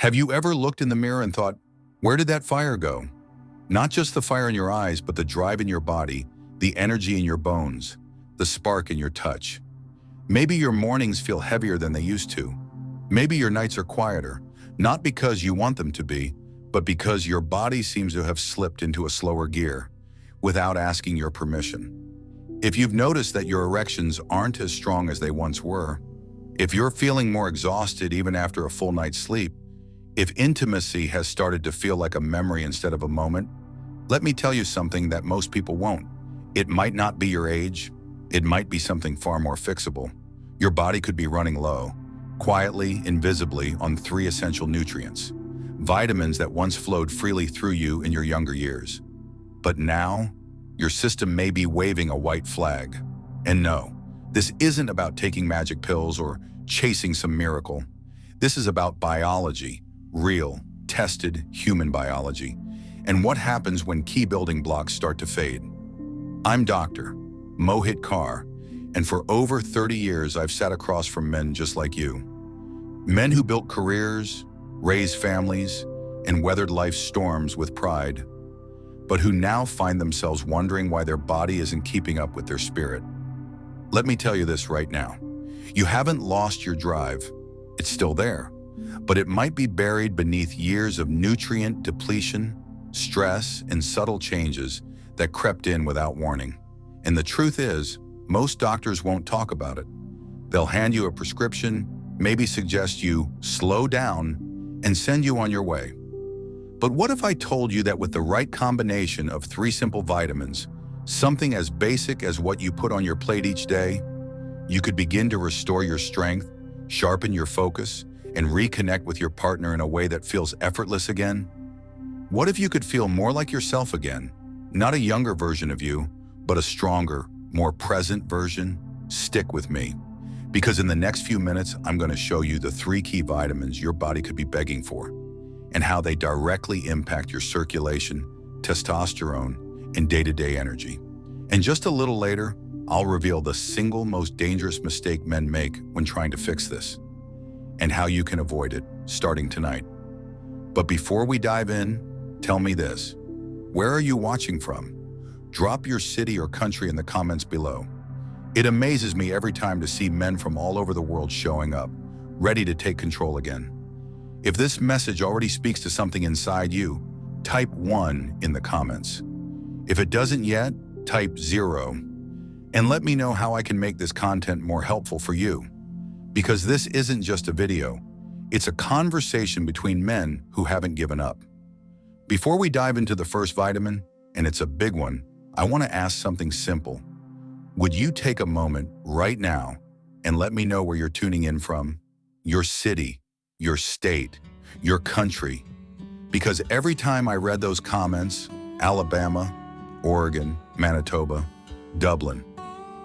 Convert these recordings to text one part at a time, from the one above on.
Have you ever looked in the mirror and thought, where did that fire go? Not just the fire in your eyes, but the drive in your body, the energy in your bones, the spark in your touch. Maybe your mornings feel heavier than they used to. Maybe your nights are quieter, not because you want them to be, but because your body seems to have slipped into a slower gear without asking your permission. If you've noticed that your erections aren't as strong as they once were, if you're feeling more exhausted even after a full night's sleep, if intimacy has started to feel like a memory instead of a moment, let me tell you something that most people won't. It might not be your age. It might be something far more fixable. Your body could be running low, quietly, invisibly, on 3 essential nutrients, vitamins that once flowed freely through you in your younger years. But now, your system may be waving a white flag. And no, this isn't about taking magic pills or chasing some miracle. This is about biology, real, tested human biology, and what happens when key building blocks start to fade. I'm Dr. Mohit Car, and for over 30 years I've sat across from men just like you. Men who built careers, raised families, and weathered life's storms with pride, but who now find themselves wondering why their body isn't keeping up with their spirit. Let me tell you this right now. You haven't lost your drive. It's still there, but it might be buried beneath years of nutrient depletion, stress, and subtle changes that crept in without warning. And the truth is, most doctors won't talk about it. They'll hand you a prescription, maybe suggest you slow down, and send you on your way. But what if I told you that with the right combination of 3 simple vitamins, something as basic as what you put on your plate each day, you could begin to restore your strength, sharpen your focus, and reconnect with your partner in a way that feels effortless again? What if you could feel more like yourself again? Not a younger version of you, but a stronger, more present version? Stick with me, because in the next few minutes, I'm going to show you the 3 key vitamins your body could be begging for, and how they directly impact your circulation, testosterone, and day-to-day energy. And just a little later, I'll reveal the single most dangerous mistake men make when trying to fix this, and how you can avoid it starting tonight. But before we dive in, tell me this. Where are you watching from? Drop your city or country in the comments below. It amazes me every time to see men from all over the world showing up, ready to take control again. If this message already speaks to something inside you, type 1 in the comments. If it doesn't yet, type 0. And let me know how I can make this content more helpful for you. Because this isn't just a video, it's a conversation between men who haven't given up. Before we dive into the first vitamin, and it's a big one, I want to ask something simple. Would you take a moment right now and let me know where you're tuning in from? Your city, your state, your country. Because every time I read those comments, Alabama, Oregon, Manitoba, Dublin,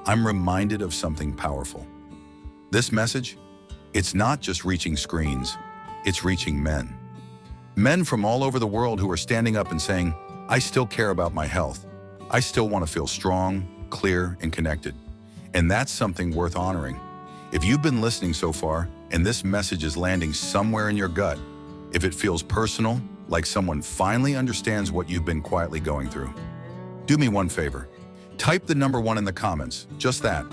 I'm reminded of something powerful. This message, it's not just reaching screens, it's reaching men. Men from all over the world who are standing up and saying, I still care about my health. I still want to feel strong, clear, and connected. And that's something worth honoring. If you've been listening so far, and this message is landing somewhere in your gut, if it feels personal, like someone finally understands what you've been quietly going through, do me one favor. Type the number 1 in the comments, just that.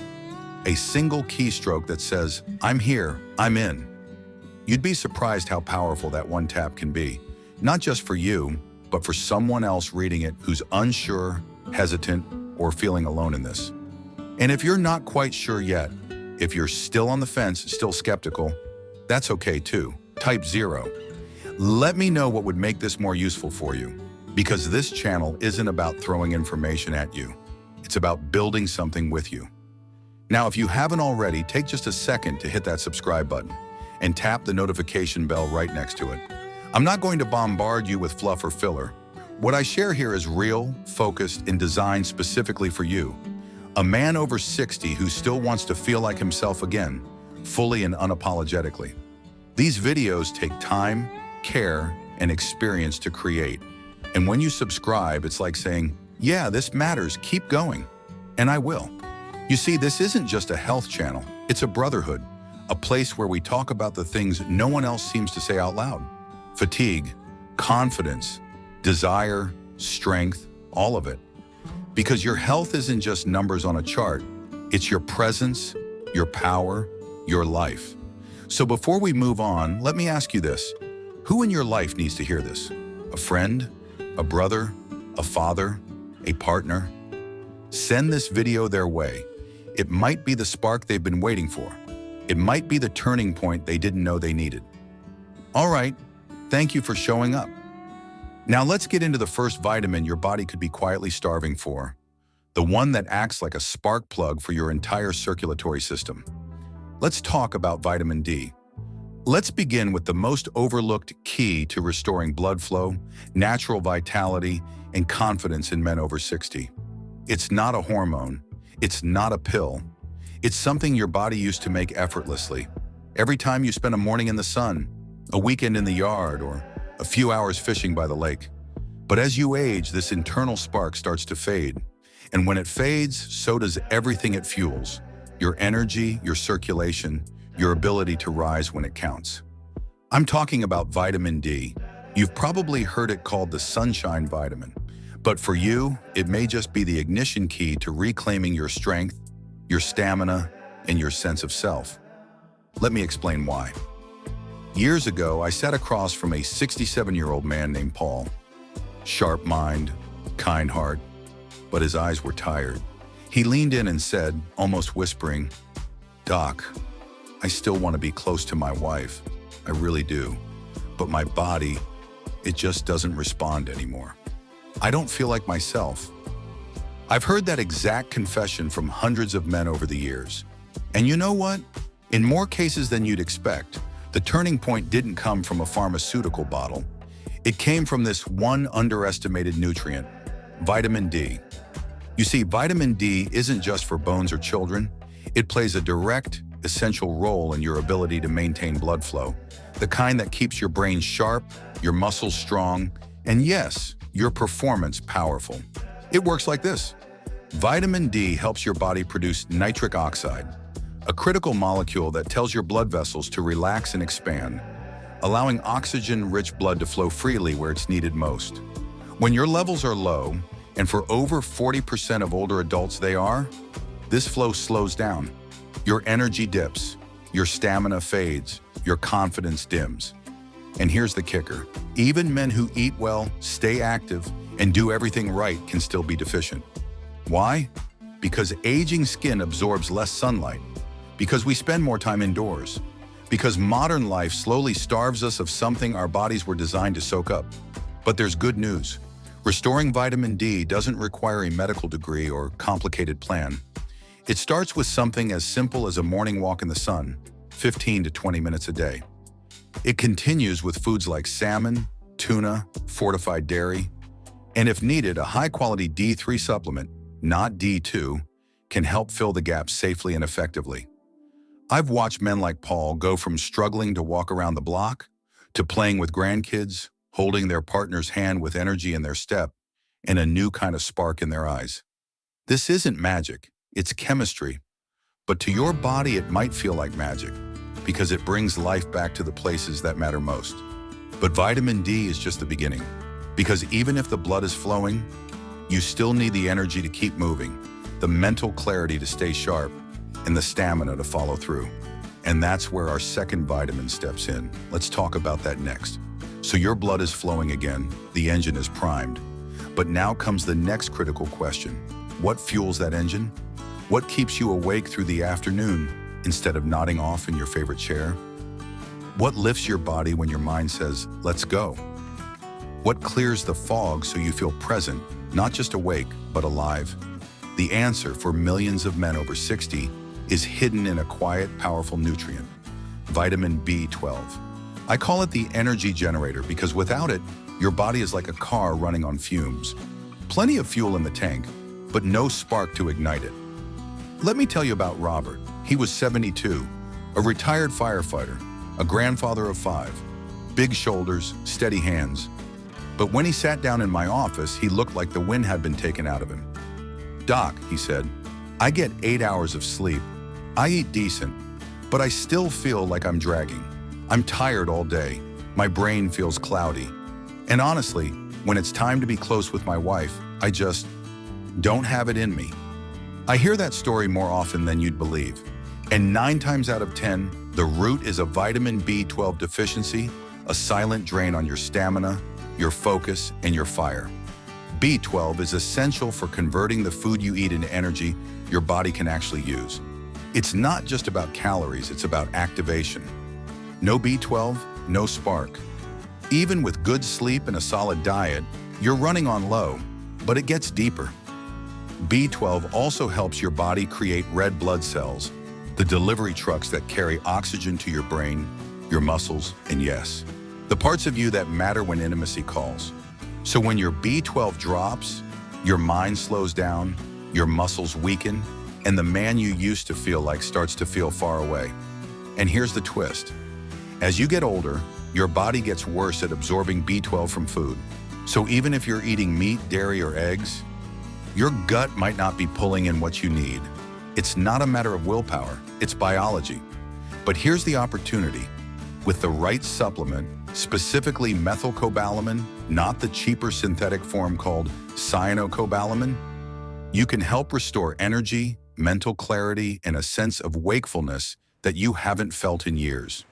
A single keystroke that says, I'm here, I'm in. You'd be surprised how powerful that one tap can be, not just for you, but for someone else reading it who's unsure, hesitant, or feeling alone in this. And if you're not quite sure yet, if you're still on the fence, still skeptical, that's okay too. Type 0. Let me know what would make this more useful for you, because this channel isn't about throwing information at you. It's about building something with you. Now, if you haven't already, take just a second to hit that subscribe button and tap the notification bell right next to it. I'm not going to bombard you with fluff or filler. What I share here is real, focused, and designed specifically for you. A man over 60 who still wants to feel like himself again, fully and unapologetically. These videos take time, care, and experience to create. And when you subscribe, it's like saying, yeah, this matters, keep going. And I will. You see, this isn't just a health channel, it's a brotherhood, a place where we talk about the things no one else seems to say out loud. fatigue, confidence, desire, strength, all of it. Because your health isn't just numbers on a chart, it's your presence, your power, your life. So before we move on, let me ask you this. Who in your life needs to hear this? A friend, a brother, a father, a partner? Send this video their way. It might be the spark they've been waiting for. It might be the turning point they didn't know they needed. All right, thank you for showing up. Now let's get into the first vitamin your body could be quietly starving for. The one that acts like a spark plug for your entire circulatory system. Let's talk about vitamin D. Let's begin with the most overlooked key to restoring blood flow, natural vitality, and confidence in men over 60. It's not a hormone. It's not a pill. It's something your body used to make effortlessly. Every time you spend a morning in the sun, a weekend in the yard, or a few hours fishing by the lake. But as you age, this internal spark starts to fade. And when it fades, so does everything it fuels. Your energy, your circulation, your ability to rise when it counts. I'm talking about vitamin D. You've probably heard it called the sunshine vitamin. But for you, it may just be the ignition key to reclaiming your strength, your stamina, and your sense of self. Let me explain why. Years ago, I sat across from a 67-year-old man named Paul. Sharp mind, kind heart, but his eyes were tired. He leaned in and said, almost whispering, "Doc, I still want to be close to my wife. I really do. But my body, it just doesn't respond anymore. I don't feel like myself." I've heard that exact confession from hundreds of men over the years. And you know what? In more cases than you'd expect, the turning point didn't come from a pharmaceutical bottle. It came from this one underestimated nutrient, vitamin D. You see, vitamin D isn't just for bones or children. It plays a direct, essential role in your ability to maintain blood flow, the kind that keeps your brain sharp, your muscles strong, and yes, your performance powerful. It works like this. Vitamin D helps your body produce nitric oxide, a critical molecule that tells your blood vessels to relax and expand, allowing oxygen-rich blood to flow freely where it's needed most. When your levels are low, and for over 40% of older adults they are, this flow slows down. Your energy dips, your stamina fades, your confidence dims. And here's the kicker. Even men who eat well, stay active, and do everything right can still be deficient. Why? Because aging skin absorbs less sunlight. Because we spend more time indoors. Because modern life slowly starves us of something our bodies were designed to soak up. But there's good news. Restoring vitamin D doesn't require a medical degree or complicated plan. It starts with something as simple as a morning walk in the sun, 15 to 20 minutes a day. It continues with foods like salmon, tuna, fortified dairy, and if needed, a high-quality D3 supplement, not D2, can help fill the gap safely and effectively. I've watched men like Paul go from struggling to walk around the block to playing with grandkids, holding their partner's hand with energy in their step, and a new kind of spark in their eyes. This isn't magic, it's chemistry. But to your body, it might feel like magic, because it brings life back to the places that matter most. But vitamin D is just the beginning, because even if the blood is flowing, you still need the energy to keep moving, the mental clarity to stay sharp, and the stamina to follow through. And that's where our second vitamin steps in. Let's talk about that next. So your blood is flowing again, the engine is primed. But now comes the next critical question. What fuels that engine? What keeps you awake through the afternoon instead of nodding off in your favorite chair? What lifts your body when your mind says, let's go? What clears the fog so you feel present, not just awake, but alive? The answer for millions of men over 60 is hidden in a quiet, powerful nutrient, vitamin B12. I call it the energy generator because without it, your body is like a car running on fumes. Plenty of fuel in the tank, but no spark to ignite it. Let me tell you about Robert. He was 72, a retired firefighter, a grandfather of 5, big shoulders, steady hands. But when he sat down in my office, he looked like the wind had been taken out of him. "Doc," he said, "I get 8 hours of sleep. I eat decent, but I still feel like I'm dragging. I'm tired all day. My brain feels cloudy. And honestly, when it's time to be close with my wife, I just don't have it in me. I hear that story more often than you'd believe. And 9 times out of 10, the root is a vitamin B12 deficiency, a silent drain on your stamina, your focus, and your fire. B12 is essential for converting the food you eat into energy your body can actually use. It's not just about calories, it's about activation. No B12, no spark. Even with good sleep and a solid diet, you're running on low, but it gets deeper. B12 also helps your body create red blood cells, the delivery trucks that carry oxygen to your brain, your muscles, and yes, the parts of you that matter when intimacy calls. So when your B12 drops, your mind slows down, your muscles weaken, and the man you used to feel like starts to feel far away. And here's the twist. As you get older, your body gets worse at absorbing B12 from food. So even if you're eating meat, dairy, or eggs, your gut might not be pulling in what you need. It's not a matter of willpower, it's biology. But here's the opportunity. With the right supplement, specifically methylcobalamin, not the cheaper synthetic form called cyanocobalamin, you can help restore energy, mental clarity, and a sense of wakefulness that you haven't felt in years.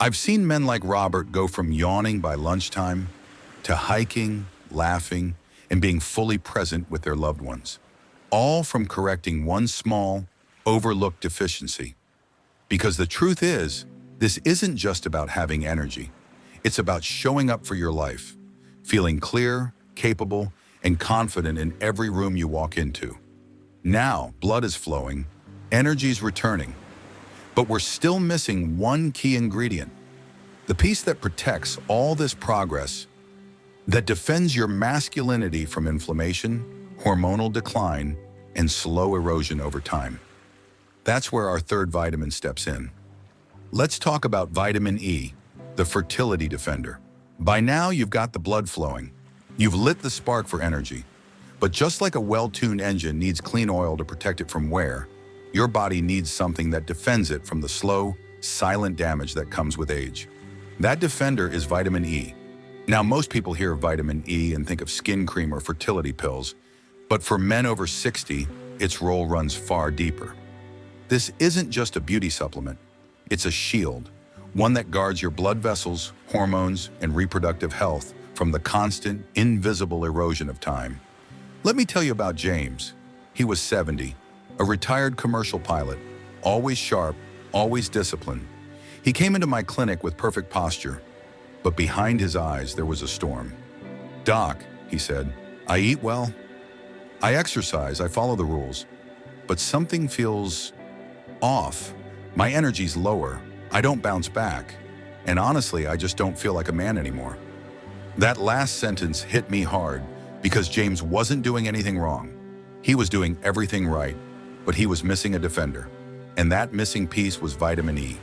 I've seen men like Robert go from yawning by lunchtime to hiking, laughing, and being fully present with their loved ones, all from correcting one small, overlooked deficiency. Because the truth is, this isn't just about having energy. It's about showing up for your life, feeling clear, capable, and confident in every room you walk into. Now, blood is flowing, energy's returning, but we're still missing one key ingredient, the piece that protects all this progress, that defends your masculinity from inflammation, hormonal decline, and slow erosion over time. That's where our third vitamin steps in. Let's talk about vitamin E, the fertility defender. By now, you've got the blood flowing. You've lit the spark for energy. But just like a well-tuned engine needs clean oil to protect it from wear, your body needs something that defends it from the slow, silent damage that comes with age. That defender is vitamin E. Now, most people hear of vitamin E and think of skin cream or fertility pills, but for men over 60, its role runs far deeper. This isn't just a beauty supplement. It's a shield, one that guards your blood vessels, hormones, and reproductive health from the constant, invisible erosion of time. Let me tell you about James. He was 70, a retired commercial pilot, always sharp, always disciplined. He came into my clinic with perfect posture, but behind his eyes there was a storm. "Doc," he said, "I eat well, I exercise, I follow the rules, but something feels off. My energy's lower, I don't bounce back, and honestly, I just don't feel like a man anymore." That last sentence hit me hard because James wasn't doing anything wrong. He was doing everything right, but he was missing a defender, and that missing piece was vitamin E.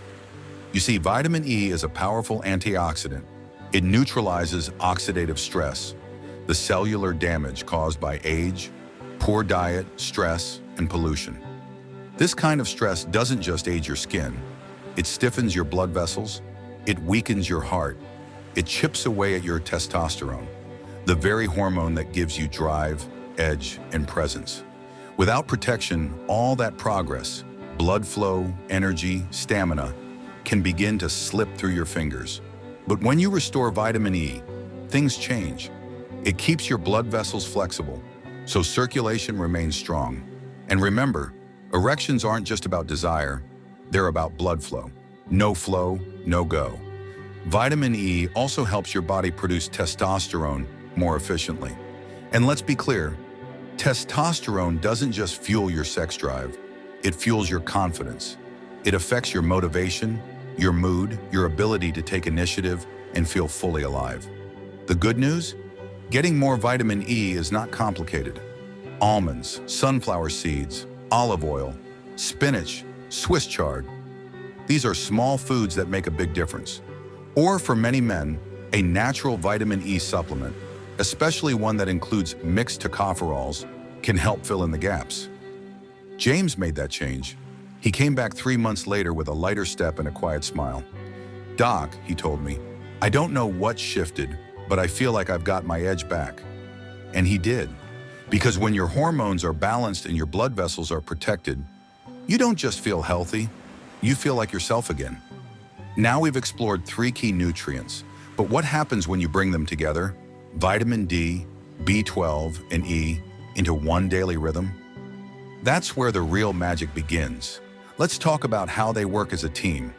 You see, vitamin E is a powerful antioxidant. It neutralizes oxidative stress, the cellular damage caused by age, poor diet, stress, and pollution. This kind of stress doesn't just age your skin. It stiffens your blood vessels, it weakens your heart, it chips away at your testosterone, the very hormone that gives you drive, edge, and presence. Without protection, all that progress, blood flow, energy, stamina, can begin to slip through your fingers. But when you restore vitamin E, things change. It keeps your blood vessels flexible, so circulation remains strong. And remember, erections aren't just about desire, they're about blood flow. No flow, no go. Vitamin E also helps your body produce testosterone more efficiently. And let's be clear, testosterone doesn't just fuel your sex drive, it fuels your confidence. It affects your motivation, your mood, your ability to take initiative, and feel fully alive. The good news? Getting more vitamin E is not complicated. Almonds, sunflower seeds, olive oil, spinach, Swiss chard. These are small foods that make a big difference. Or for many men, a natural vitamin E supplement, especially one that includes mixed tocopherols, can help fill in the gaps. James made that change. He came back 3 months later with a lighter step and a quiet smile. "Doc," he told me, I don't know what shifted, but I feel like I've got my edge back. And he did. Because when your hormones are balanced and your blood vessels are protected, you don't just feel healthy, you feel like yourself again. Now we've explored 3 key nutrients, but what happens when you bring them together, vitamin D, B12, and E, into one daily rhythm? That's where the real magic begins. Let's talk about how they work as a team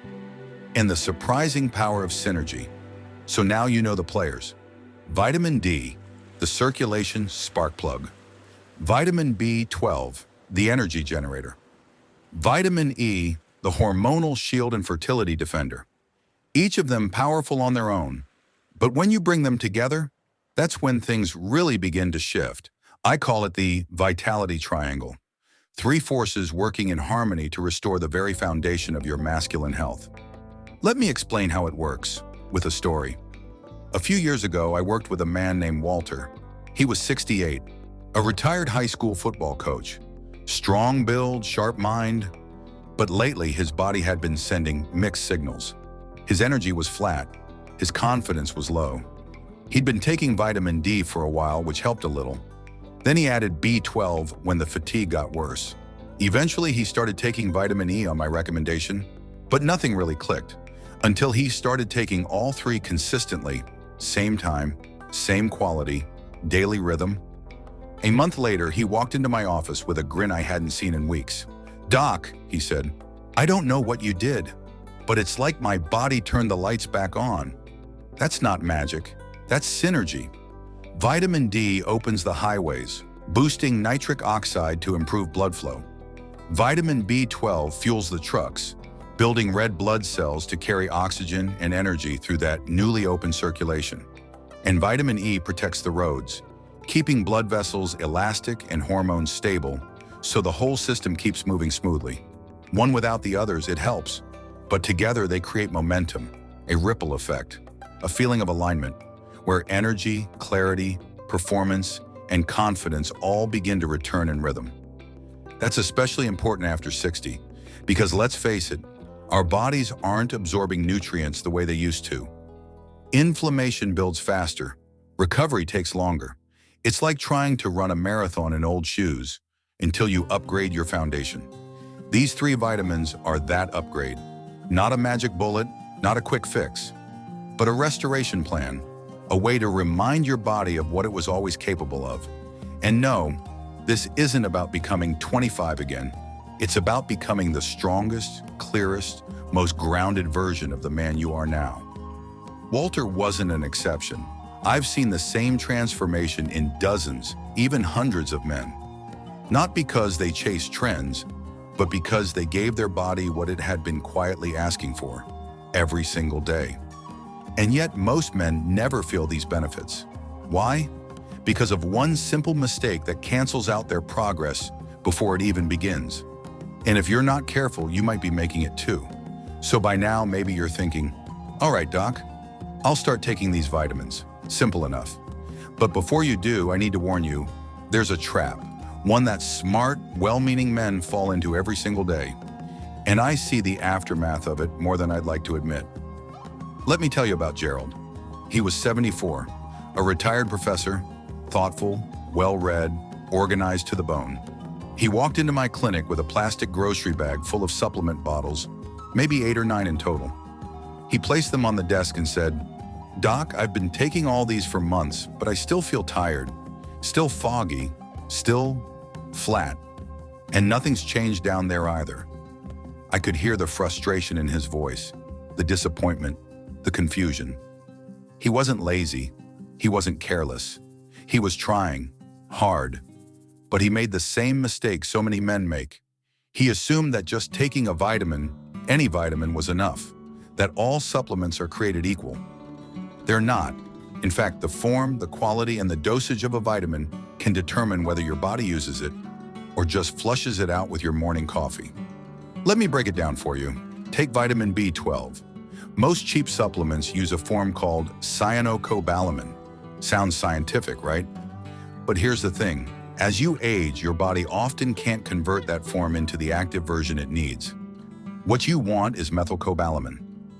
and the surprising power of synergy. So now you know the players. Vitamin D, the circulation spark plug. Vitamin B12, the energy generator. Vitamin E, the hormonal shield and fertility defender. Each of them powerful on their own. But when you bring them together, that's when things really begin to shift. I call it the vitality triangle. 3 forces working in harmony to restore the very foundation of your masculine health. Let me explain how it works with a story. A few years ago, I worked with a man named Walter. He was 68, a retired high school football coach. Strong build, sharp mind, but lately his body had been sending mixed signals. His energy was flat, his confidence was low. He'd been taking vitamin D for a while, which helped a little. Then he added B12 when the fatigue got worse. Eventually, he started taking vitamin E on my recommendation, but nothing really clicked until he started taking all 3 consistently, same time, same quality, daily rhythm. A month later, he walked into my office with a grin I hadn't seen in weeks. "Doc," he said, "I don't know what you did, but it's like my body turned the lights back on." That's not magic, that's synergy. Vitamin D opens the highways, boosting nitric oxide to improve blood flow. Vitamin B12 fuels the trucks, building red blood cells to carry oxygen and energy through that newly opened circulation. And vitamin E protects the roads, keeping blood vessels elastic and hormones stable, so the whole system keeps moving smoothly. One without the others, it helps, but together they create momentum, a ripple effect, a feeling of alignment, where energy, clarity, performance, and confidence all begin to return in rhythm. That's especially important after 60, because let's face it, our bodies aren't absorbing nutrients the way they used to. Inflammation builds faster, recovery takes longer. It's like trying to run a marathon in old shoes until you upgrade your foundation. These 3 vitamins are that upgrade. Not a magic bullet, not a quick fix, but a restoration plan, a way to remind your body of what it was always capable of. And no, this isn't about becoming 25 again. It's about becoming the strongest, clearest, most grounded version of the man you are now. Walter wasn't an exception. I've seen the same transformation in dozens, even hundreds of men. Not because they chased trends, but because they gave their body what it had been quietly asking for, every single day. And yet most men never feel these benefits. Why? Because of one simple mistake that cancels out their progress before it even begins. And if you're not careful, you might be making it too. So by now, maybe you're thinking, "All right, doc, I'll start taking these vitamins. Simple enough." But before you do, I need to warn you, there's a trap, one that smart, well-meaning men fall into every single day. And I see the aftermath of it more than I'd like to admit. Let me tell you about Gerald. He was 74, a retired professor, thoughtful, well-read, organized to the bone. He walked into my clinic with a plastic grocery bag full of supplement bottles, maybe 8 or 9 in total. He placed them on the desk and said, "Doc, I've been taking all these for months, but I still feel tired, still foggy, still flat, and nothing's changed down there either." I could hear the frustration in his voice, the disappointment, the confusion. He wasn't lazy, he wasn't careless. He was trying, hard, but he made the same mistake so many men make. He assumed that just taking a vitamin, any vitamin, was enough, that all supplements are created equal. They're not. In fact, the form, the quality, and the dosage of a vitamin can determine whether your body uses it or just flushes it out with your morning coffee. Let me break it down for you. Take vitamin B12. Most cheap supplements use a form called cyanocobalamin. Sounds scientific, right? But here's the thing. As you age, your body often can't convert that form into the active version it needs. What you want is methylcobalamin.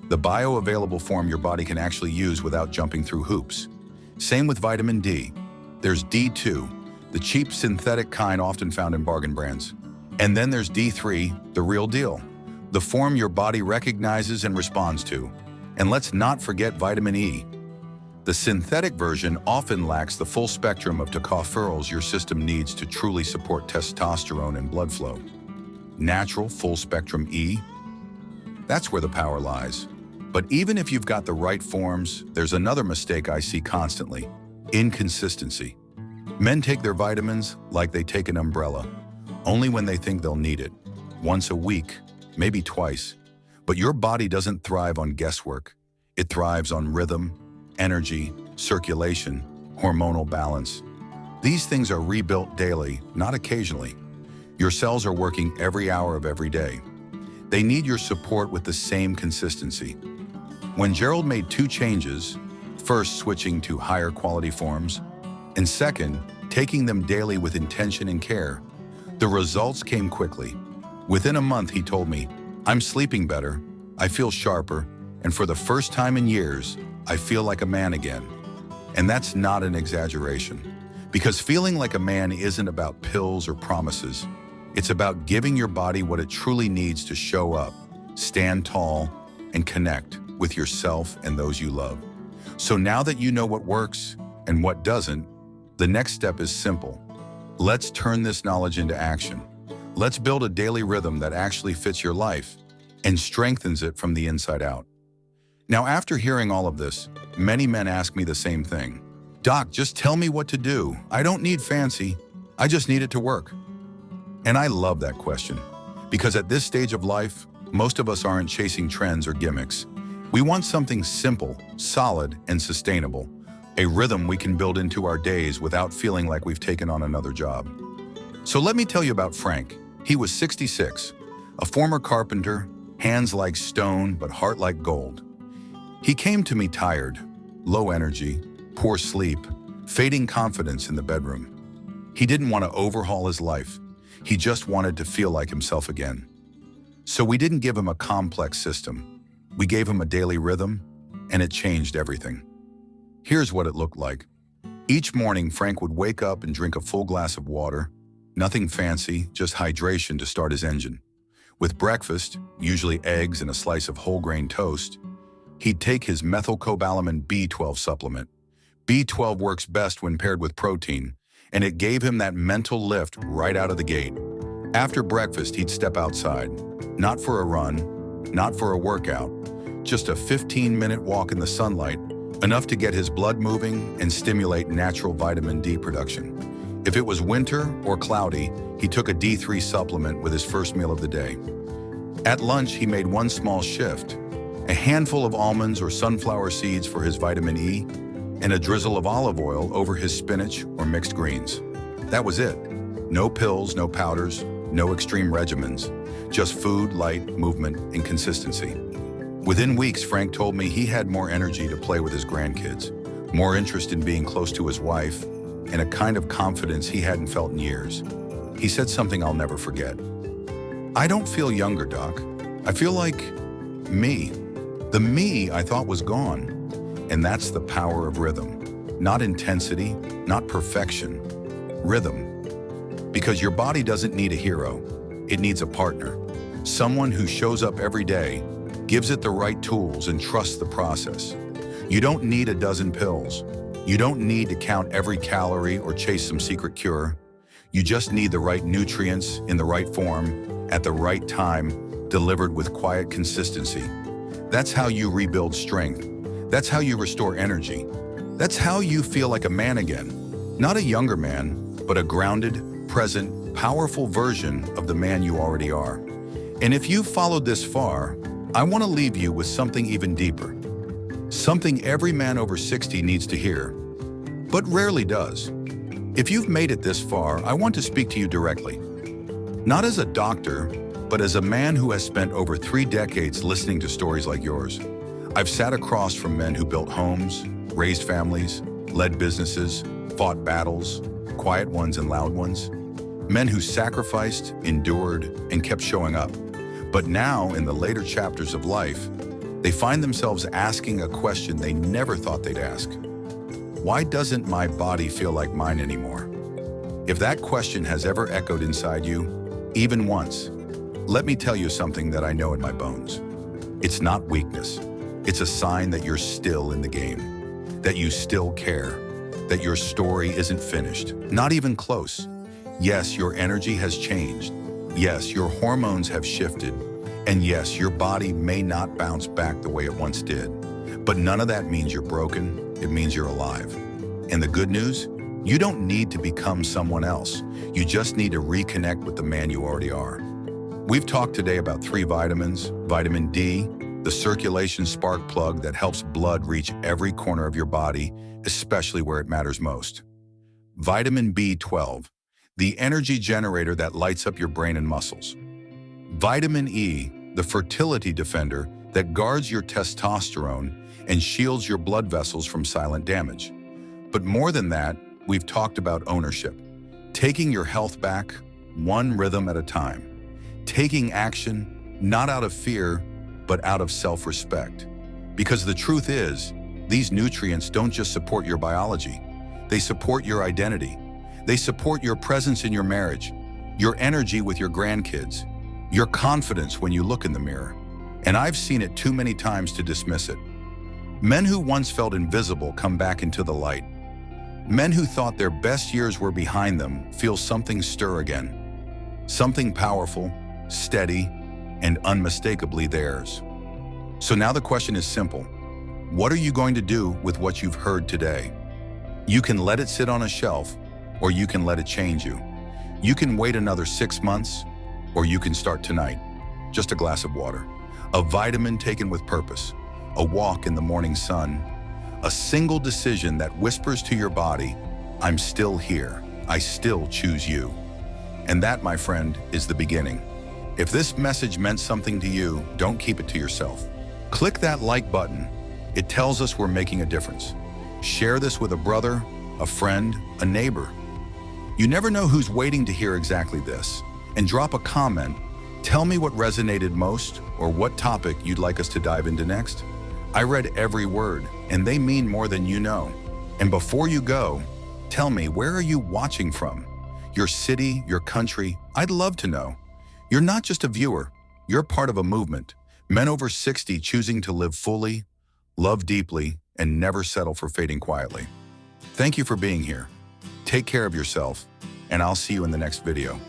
the bioavailable form your body can actually use without jumping through hoops. Same with vitamin D. There's D2, the cheap synthetic kind often found in bargain brands. And then there's D3, the real deal, the form your body recognizes and responds to. And let's not forget vitamin E. The synthetic version often lacks the full spectrum of tocopherols your system needs to truly support testosterone and blood flow. Natural full-spectrum E? That's where the power lies. But even if you've got the right forms, there's another mistake I see constantly: inconsistency. Men take their vitamins like they take an umbrella, only when they think they'll need it. Once a week, maybe twice. But your body doesn't thrive on guesswork. It thrives on rhythm, energy, circulation, hormonal balance. These things are rebuilt daily, not occasionally. Your cells are working every hour of every day. They need your support with the same consistency. When Gerald made 2 changes, first switching to higher quality forms, and second, taking them daily with intention and care, the results came quickly. Within a month, he told me, "I'm sleeping better, I feel sharper, and for the first time in years, I feel like a man again." And that's not an exaggeration, because feeling like a man isn't about pills or promises. It's about giving your body what it truly needs to show up, stand tall, and connect with yourself and those you love. So now that you know what works and what doesn't, the next step is simple. Let's turn this knowledge into action. Let's build a daily rhythm that actually fits your life and strengthens it from the inside out. Now, after hearing all of this, many men ask me the same thing. "Doc, just tell me what to do. I don't need fancy. I just need it to work." And I love that question, because at this stage of life, most of us aren't chasing trends or gimmicks. We want something simple, solid, and sustainable, a rhythm we can build into our days without feeling like we've taken on another job. So let me tell you about Frank. He was 66, a former carpenter, hands like stone but heart like gold. He came to me tired, low energy, poor sleep, fading confidence in the bedroom. He didn't want to overhaul his life. He just wanted to feel like himself again. So we didn't give him a complex system. We gave him a daily rhythm, and it changed everything. Here's what it looked like. Each morning, Frank would wake up and drink a full glass of water. Nothing fancy, just hydration to start his engine. With breakfast, usually eggs and a slice of whole grain toast, he'd take his methylcobalamin B12 supplement. B12 works best when paired with protein, and it gave him that mental lift right out of the gate. After breakfast, he'd step outside. Not for a run, not for a workout, just a 15-minute walk in the sunlight, enough to get his blood moving and stimulate natural vitamin D production. If it was winter or cloudy, he took a D3 supplement with his first meal of the day. At lunch, he made one small shift: a handful of almonds or sunflower seeds for his vitamin E, and a drizzle of olive oil over his spinach or mixed greens. That was it. No pills, no powders, no extreme regimens, just food, light, movement, and consistency. Within weeks, Frank told me he had more energy to play with his grandkids, more interest in being close to his wife, and a kind of confidence he hadn't felt in years. He said something I'll never forget. "I don't feel younger, Doc. I feel like me. The me I thought was gone." And that's the power of rhythm. Not intensity, not perfection. Rhythm. Because your body doesn't need a hero. It needs a partner. Someone who shows up every day, gives it the right tools, and trusts the process. You don't need a dozen pills. You don't need to count every calorie or chase some secret cure. You just need the right nutrients in the right form, at the right time, delivered with quiet consistency. That's how you rebuild strength. That's how you restore energy. That's how you feel like a man again. Not a younger man, but a grounded, present, powerful version of the man you already are. And if you've followed this far, I want to leave you with something even deeper. Something every man over 60 needs to hear, but rarely does. If you've made it this far, I want to speak to you directly. Not as a doctor, but as a man who has spent over 3 decades listening to stories like yours. I've sat across from men who built homes, raised families, led businesses, fought battles, quiet ones and loud ones. Men who sacrificed, endured, and kept showing up. But now, in the later chapters of life, They find themselves asking a question they never thought they'd ask. Why doesn't my body feel like mine anymore? If that question has ever echoed inside you, even once, let me tell you something that I know in my bones. It's not weakness. It's a sign that you're still in the game, that you still care, that your story isn't finished, not even close. Yes, your energy has changed. Yes, your hormones have shifted. And yes, your body may not bounce back the way it once did. But none of that means you're broken. It means you're alive. And the good news? You don't need to become someone else. You just need to reconnect with the man you already are. We've talked today about 3 vitamins, vitamin D, the circulation spark plug that helps blood reach every corner of your body, especially where it matters most. Vitamin B12, the energy generator that lights up your brain and muscles. Vitamin E, the fertility defender that guards your testosterone and shields your blood vessels from silent damage. But more than that, we've talked about ownership, taking your health back, one rhythm at a time, taking action, not out of fear, but out of self-respect. Because the truth is, these nutrients don't just support your biology, they support your identity. They support your presence in your marriage, your energy with your grandkids, your confidence when you look in the mirror. And I've seen it too many times to dismiss it. Men who once felt invisible come back into the light. Men who thought their best years were behind them feel something stir again. Something powerful, steady, and unmistakably theirs. So now the question is simple. What are you going to do with what you've heard today? You can let it sit on a shelf, or you can let it change you. You can wait another 6 months, or you can start tonight. Just a glass of water, a vitamin taken with purpose, a walk in the morning sun, a single decision that whispers to your body, I'm still here, I still choose you. And that, my friend, is the beginning. If this message meant something to you, don't keep it to yourself. Click that like button. It tells us we're making a difference. Share this with a brother, a friend, a neighbor. You never know who's waiting to hear exactly this. And drop a comment. Tell me what resonated most or what topic you'd like us to dive into next. I read every word, and they mean more than you know. And before you go, tell me, where are you watching from? Your city, your country? I'd love to know. You're not just a viewer. You're part of a movement. Men over 60 choosing to live fully, love deeply, and never settle for fading quietly. Thank you for being here. Take care of yourself, and I'll see you in the next video.